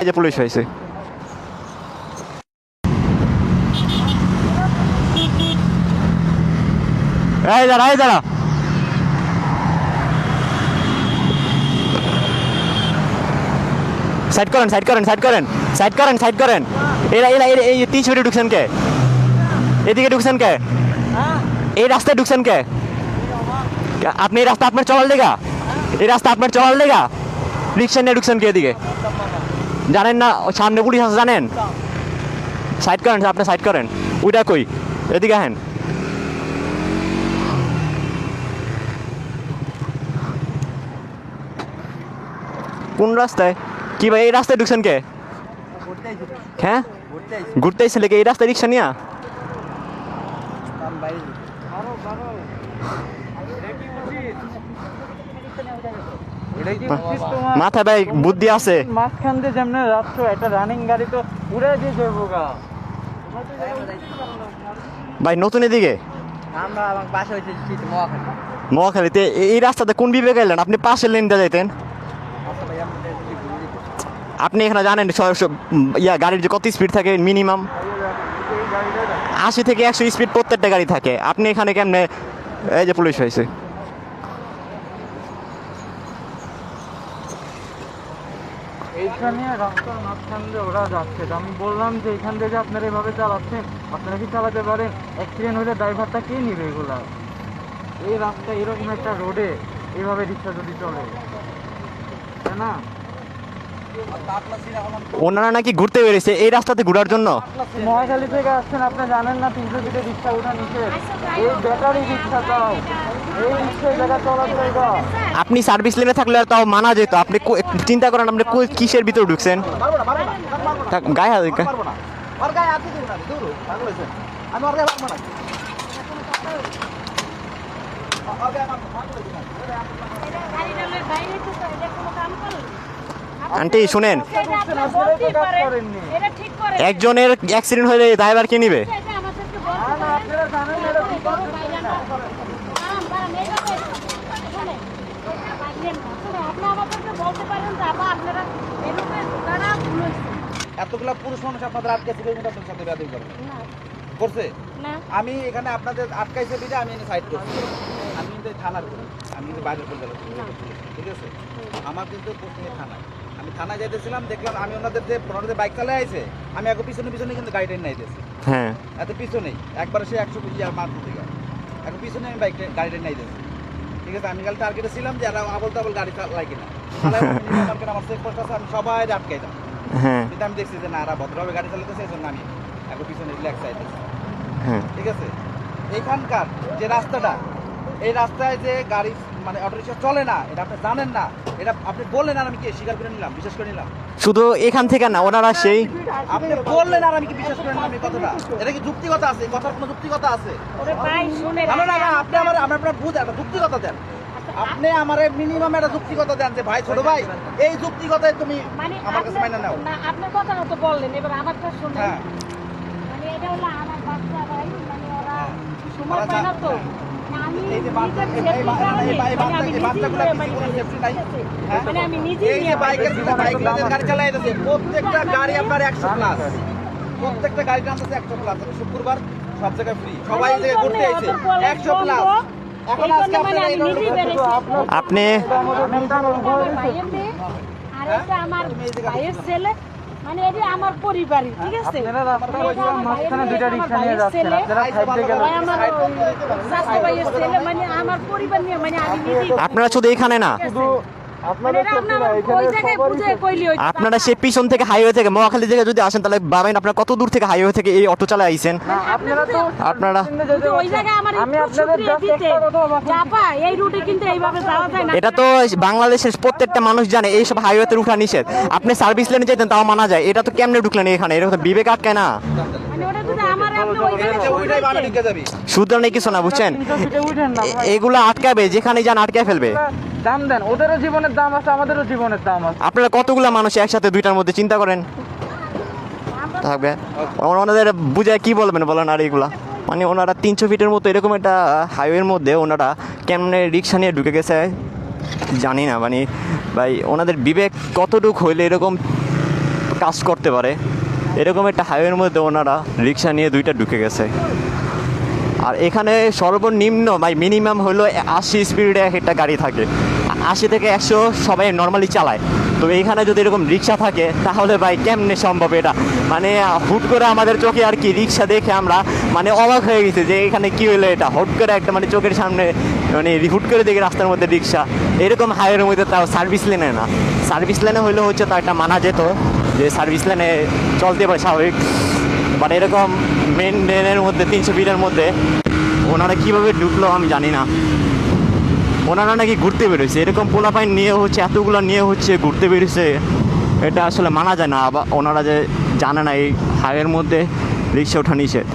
এই যে পুলিশ হয়েছে। এই দাঁড়া, এই দাঁড়া। সাইড করেন, সাইড করেন, সাইড করেন, সাইড করেন, সাইড করেন। এরা এরা এই 300 ফিটে ঢুকছেন কে? এদিকে ঢুকছেন কে? এই রাস্তায় ঢুকছেন কে? আপনি এই রাস্তা আপনার চলার লেগা? এই রাস্তা আপনার চলার লেগা? রিক্সা নিয়ে ঢুকছেন কে এদিকে? জানেন না সামনে পুলিশ আছে জানেন? সাইড করেন, আপনি সাইড করেন। ওইটা কই? এদিকে আহেন। কোন রাস্তায়? কি ভাই এই রাস্তায় ঢুকছেন কে? হ্যাঁ ঘুরতে এসে লেগে এই রাস্তায় রিক্সা নিয়া? মাথা ভাই বুদ্ধি আছে? মাঝখান দিয়ে যেমন যাচ্ছ একটা রানিং গাড়ি তো উড়ে দিয়ে যাবো গা। ভাই নতুন এদিকে আমরা আমার পাশে হয়েছে মহাখালীতে এই রাস্তাতে কোন বিবেকে এলেন? আপনি পাশের লেনটা যাইতেন। আপনি এখানে জানেন গাড়ির যে কত স্পিড থাকে মিনিমাম? 80 থেকে 100 স্পিড প্রত্যেকটা গাড়ি থাকে। আপনি এখানে কেমনে? এই যে পুলিশ হয়েছে। এইখানে রাস্তার মাঝখান দিয়ে ওরা যাচ্ছে, আমি বললাম যে এইখান থেকে আপনারা এভাবে চালাচ্ছেন, আপনারা কি চালাতে পারেন? অ্যাক্সিডেন্ট হলে ড্রাইভারটা কে নিবে এগুলা? এই রাস্তা এরকম একটা রোডে এইভাবে রিক্সা যদি চলে, তাই না? ওনারা নাকি ঘুরতে বেরিয়েছে এই রাস্তাতে ঘোরার জন্য। মহাখালী থেকে আসছেন, আপনি জানেন না 300 ফিটে রিক্সা ওঠা নিষেধ। এই ব্যাটারি রিক্সা তাও, এই রিক্সায় জায়গা চলার জায়গা। আপনি সার্ভিস লেনে থাকলে তাও মানা যেত। আপনি চিন্তা করেন আপনি কিসের ভিতরে ঢুকছেন? গায়ে হাত আন্টি শুনেন, একজনের অ্যাক্সিডেন্ট হলে ড্রাইভার কে নিবে? এতগুলা পুরুষ মানুষ আপনাদের আটকাইছে আপনার সাথে বেয়াদবি করছে। আমি এখানে আপনাদের আটকাইছে দিলে আমি সাইড করছি। আমি কিন্তু থানার করি, আমি কিন্তু বাইরের পর্যায়ে, ঠিক আছে? আমার কিন্তু পশ্চিমে থানায়, আমি থানায় যাইতেছিলাম, দেখলাম আমি ওনাদের যে বাইক চালাই আছে, আমি এখন পিছনে পিছনে কিন্তু গাড়িটা নাইতেছি। হ্যাঁ এত পিছনেই একবার সে 100 মার্ক থেকে এখন পিছনে আমি গাড়িটা নাইতেছি, ঠিক আছে? আমি কাল টার্গেটে ছিলাম যে এরা আবল তাবল গাড়ি চালাই কিনা। আমার চেকপোস্ট আছে, আমি সবাই আটকাইতাম। কিন্তু আমি দেখছি যে না এরা ভদ্রভাবে গাড়ি চালাতেছে, এই জন্য আমি এখন পিছনে রিল্যাক্স চাইতেছি, ঠিক আছে? এইখানকার যে রাস্তাটা, এই রাস্তায় যে গাড়ি মানে অটোরিক্সা চলে না, এটা আপনি জানেন না। এটা আপনি বললেন আর আমি কি স্বীকার করে নিলাম, বিশ্বাস করে নিলাম? শুধু এখান থেকে না, ওনারা সেই আপনি বললেন আর আমি কি বিশ্বাস করে নিলাম এই কথাটা? এটা কি যুক্তিগত আছে? এই কথার কোনো যুক্তিগত আছে? না না না, আপনি আমার আপনার বুঝ একটা যুক্তিগত দেন। আপনি আমার মিনিমাম একটা যুক্তিগত দেন যে ভাই ছোট ভাই এই যুক্তিগতায় তুমি আমার কাছে মাইনা নাও। না আপনার কথা তো বললেন, এবার আমারটা শুনুন। মানে এটা হলো আমার বাচ্চা ভাই, মানে ওরা সময় পায় না তো। প্রত্যেকটা গাড়ি আপনার 100+, প্রত্যেকটা গাড়ি টানতেছে 100+। শুক্রবার সব জায়গায় ফ্রি, সবাই ঘুরতে আইছে 100+। এখন আজকে আপনি আমার ভাইয়ের ছেলে, মানে এটা আমার পরিবারই, ঠিক আছে? মাঝখানে দুইটা রিক্সা নিয়ে যাচ্ছেন, আপনারা সাইডে গেলে মানে আমার পরিবার নিয়ে, মানে আমি আপনারা শুধু এখানে না, আপনারা সেই পিছন থেকে হাইওয়ে থেকে মহাখালী থেকে যদি আসেন তাহলে ভাবেন আপনারা কত দূর থেকে হাইওয়ে থেকে এই অটো চালায় আইছেন। আপনারা এটা তো বাংলাদেশের প্রত্যেকটা মানুষ জানে এইসব হাইওয়েতে উঠা নিষেধ। আপনি সার্ভিস লেনে যেতেন তাও মানা যায়, এটা তো কেমনে ঢুকলেন এখানে? এটা তো বিবেক আটকায় না। সুতরাং কিছু না, বুঝছেন? এগুলো আটকাবে, যেখানে যান আটকায় ফেলবে। দাম দেন, ওদেরও জীবনের দাম আছে, আমাদেরও জীবনের দাম আছে। আপনারা কতগুলা মানুষ একসাথে দুইটার মধ্যে চিন্তা করেন থাকবে। ওনাদের বুঝায় কি বলবেন বলেন? আর এগুলা মানে ওনারা 300 ফিটের মতো এরকম একটা হাইওয়ের মধ্যে ওনারা কেমনে রিক্সা নিয়ে ঢুকে গেছে জানি না মানে ভাই ওনাদের বিবেক কতটুক হইলে এরকম কাজ করতে পারে। এরকম একটা হাইওয়ের মধ্যে ওনারা রিক্সা নিয়ে দুইটা ঢুকে গেছে। আর এখানে সর্বনিম্ন ভাই মিনিমাম হলো 80 স্পিডে একটা গাড়ি থাকে, 80 থেকে 100 সবাই নর্মালি চালায়। তো এইখানে যদি এরকম রিক্সা থাকে তাহলে ভাই কেমনে সম্ভব এটা? মানে হুট করে আমাদের চোখে আর কি রিক্সা দেখে আমরা মানে অবাক হয়ে গেছি যে এখানে কি হলো এটা, হুট করে একটা মানে চোখের সামনে মানে হুট করে দেখি রাস্তার মধ্যে রিক্সা। এরকম হাইওয়ের মধ্যে তাও সার্ভিস লেনে না, সার্ভিস লেনে হইলে হচ্ছে তা একটা মানা যেত যে সার্ভিস লেনে চলতে পারে স্বাভাবিক। বাট এরকম মেন লেনের মধ্যে 300 ফিটের মধ্যে ওনারা কীভাবে ঢুকলো আমি জানি না। ওনারা নাকি ঘুরতে বেরোচ্ছে, এরকম পোলাপাইন নিয়ে হচ্ছে এতগুলো নিয়ে হচ্ছে ঘুরতে বেরোচ্ছে, এটা আসলে মানা যায় না। আবার ওনারা যে জানে না এই হাইওয়ের মধ্যে রিক্সা ওঠা নিষেধ।